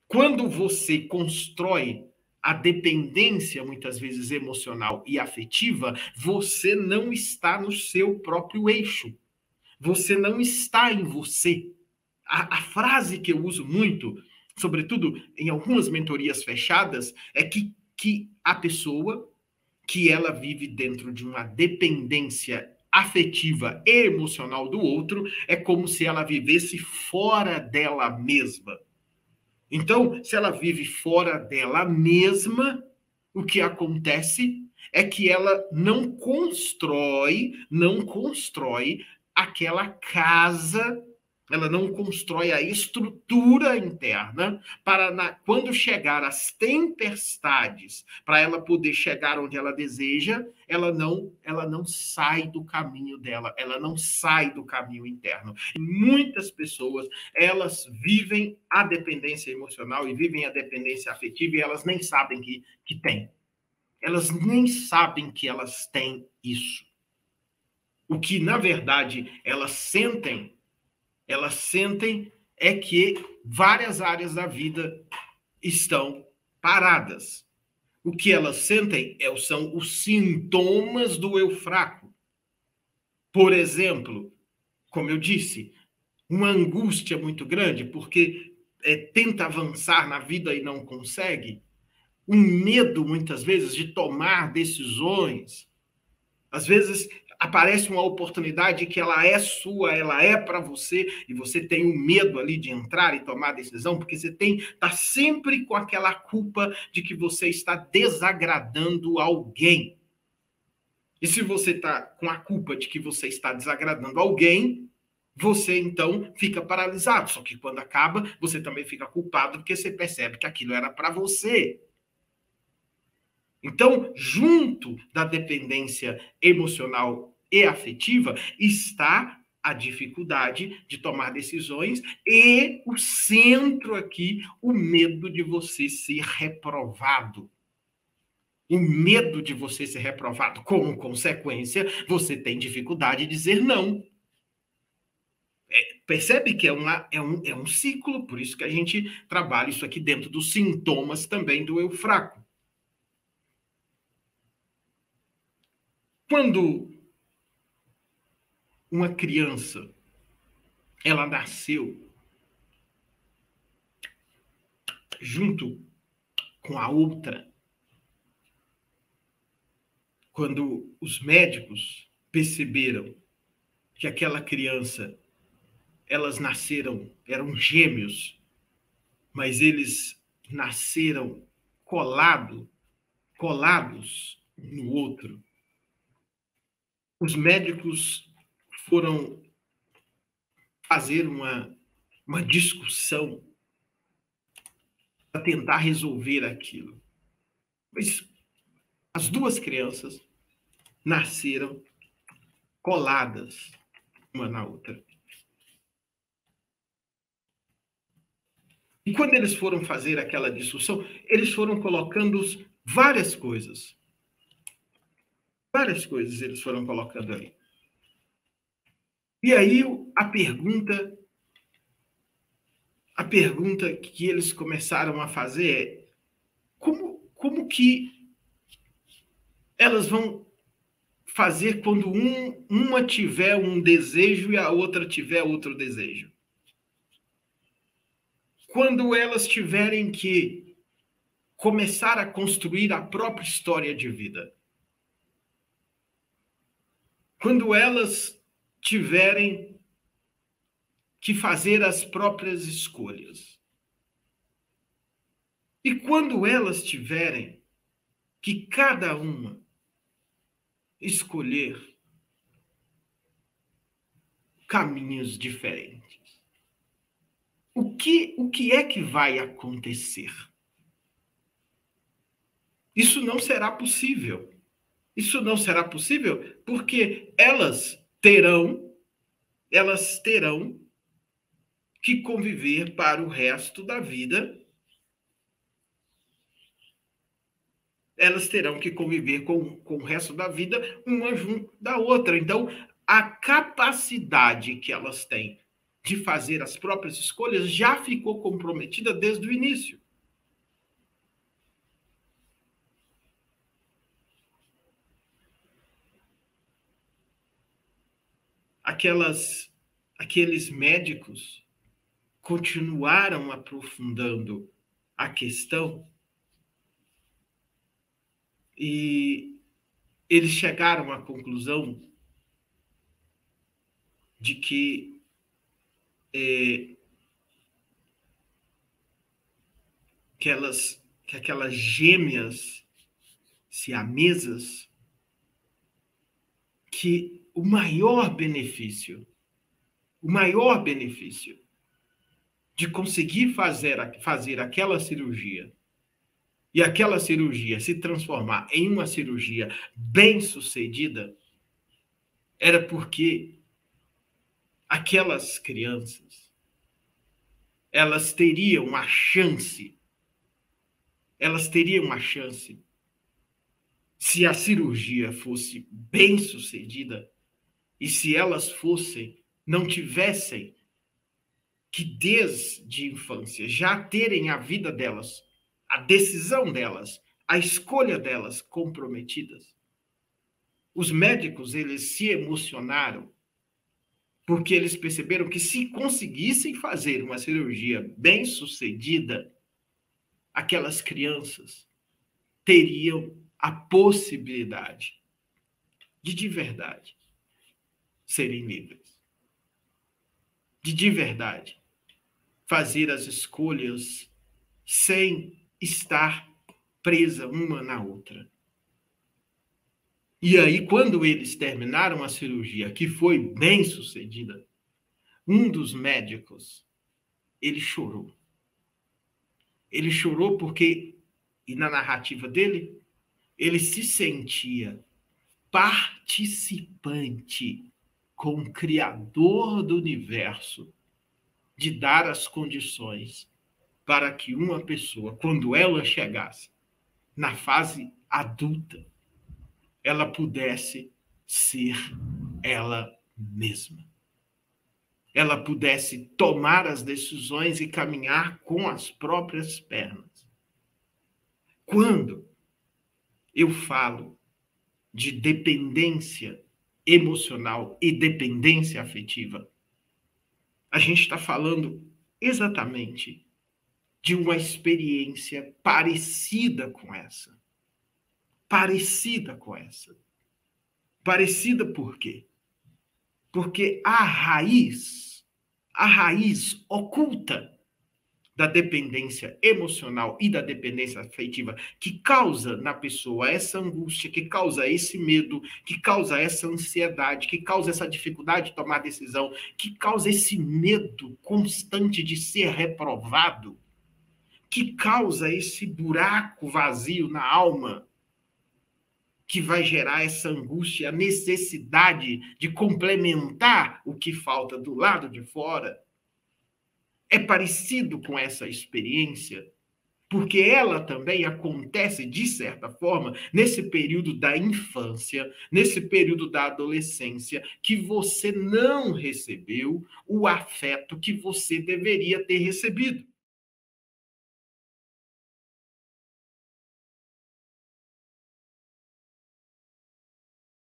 Quando você constrói a dependência, muitas vezes emocional e afetiva, você não está no seu próprio eixo. Você não está em você. A frase que eu uso muito, sobretudo em algumas mentorias fechadas, é que a pessoa que ela vive dentro de uma dependência afetiva e emocional do outro, é como se ela vivesse fora dela mesma. Então, se ela vive fora dela mesma, o que acontece é que ela não constrói aquela casa, ela não constrói a estrutura interna para, quando chegar as tempestades, para ela poder chegar onde ela deseja, ela não sai do caminho dela, ela não sai do caminho interno. E muitas pessoas, elas vivem a dependência emocional e vivem a dependência afetiva e elas nem sabem que tem. Elas nem sabem que elas têm isso. O que, na verdade, elas sentem é que várias áreas da vida estão paradas. O que elas sentem são os sintomas do eu fraco. Por exemplo, como eu disse, uma angústia muito grande porque tenta avançar na vida e não consegue. Um medo, muitas vezes, de tomar decisões. Às vezes aparece uma oportunidade que ela é sua, ela é para você, e você tem um medo ali de entrar e tomar a decisão, porque você está sempre com aquela culpa de que você está desagradando alguém. E se você está com a culpa de que você está desagradando alguém, você então fica paralisado. Só que quando acaba, você também fica culpado porque você percebe que aquilo era para você. Então, junto da dependência emocional e afetiva, está a dificuldade de tomar decisões e o centro aqui, o medo de você ser reprovado. O medo de você ser reprovado. Como consequência, você tem dificuldade de dizer não. Percebe que é um ciclo, por isso que a gente trabalha isso aqui dentro dos sintomas também do eu fraco. Quando uma criança, ela nasceu junto com a outra, quando os médicos perceberam que aquela criança, elas nasceram, eram gêmeos, mas eles nasceram colados um no outro. Os médicos foram fazer uma discussão para tentar resolver aquilo. Mas as duas crianças nasceram coladas uma na outra. E quando eles foram fazer aquela discussão, eles foram colocando várias coisas. Várias coisas eles foram colocando ali. E aí a pergunta que eles começaram a fazer é como que elas vão fazer quando uma tiver um desejo e a outra tiver outro desejo? Quando elas tiverem que começar a construir a própria história de vida? Quando elas tiverem que fazer as próprias escolhas? E quando elas tiverem que cada uma escolher caminhos diferentes? O que é que vai acontecer? Isso não será possível. Isso não será possível porque elas terão que conviver para o resto da vida. Elas terão que conviver com o resto da vida, uma junto da outra. Então, a capacidade que elas têm de fazer as próprias escolhas já ficou comprometida desde o início. aqueles médicos continuaram aprofundando a questão e eles chegaram à conclusão de que aquelas gêmeas siamesas, que o maior benefício de conseguir fazer aquela cirurgia e aquela cirurgia se transformar em uma cirurgia bem-sucedida era porque aquelas crianças, elas teriam a chance, se a cirurgia fosse bem-sucedida e se elas não tivessem que desde infância já terem a vida delas, a decisão delas, a escolha delas comprometidas. Os médicos, eles se emocionaram porque eles perceberam que se conseguissem fazer uma cirurgia bem-sucedida, aquelas crianças teriam a possibilidade de verdade, serem livres. De verdade, fazer as escolhas sem estar presa uma na outra. E aí, quando eles terminaram a cirurgia, que foi bem sucedida, um dos médicos, ele chorou. Ele chorou porque, e na narrativa dele, ele se sentia participante com o Criador do universo de dar as condições para que uma pessoa, quando ela chegasse na fase adulta, ela pudesse ser ela mesma. Ela pudesse tomar as decisões e caminhar com as próprias pernas. Quando eu falo de dependência emocional e dependência afetiva, a gente está falando exatamente de uma experiência parecida com essa. Parecida por quê? Porque a raiz oculta da dependência emocional e da dependência afetiva, que causa na pessoa essa angústia, que causa esse medo, que causa essa ansiedade, que causa essa dificuldade de tomar decisão, que causa esse medo constante de ser reprovado, que causa esse buraco vazio na alma, que vai gerar essa angústia, a necessidade de complementar o que falta do lado de fora. É parecido com essa experiência, porque ela também acontece, de certa forma, nesse período da infância, nesse período da adolescência, que você não recebeu o afeto que você deveria ter recebido.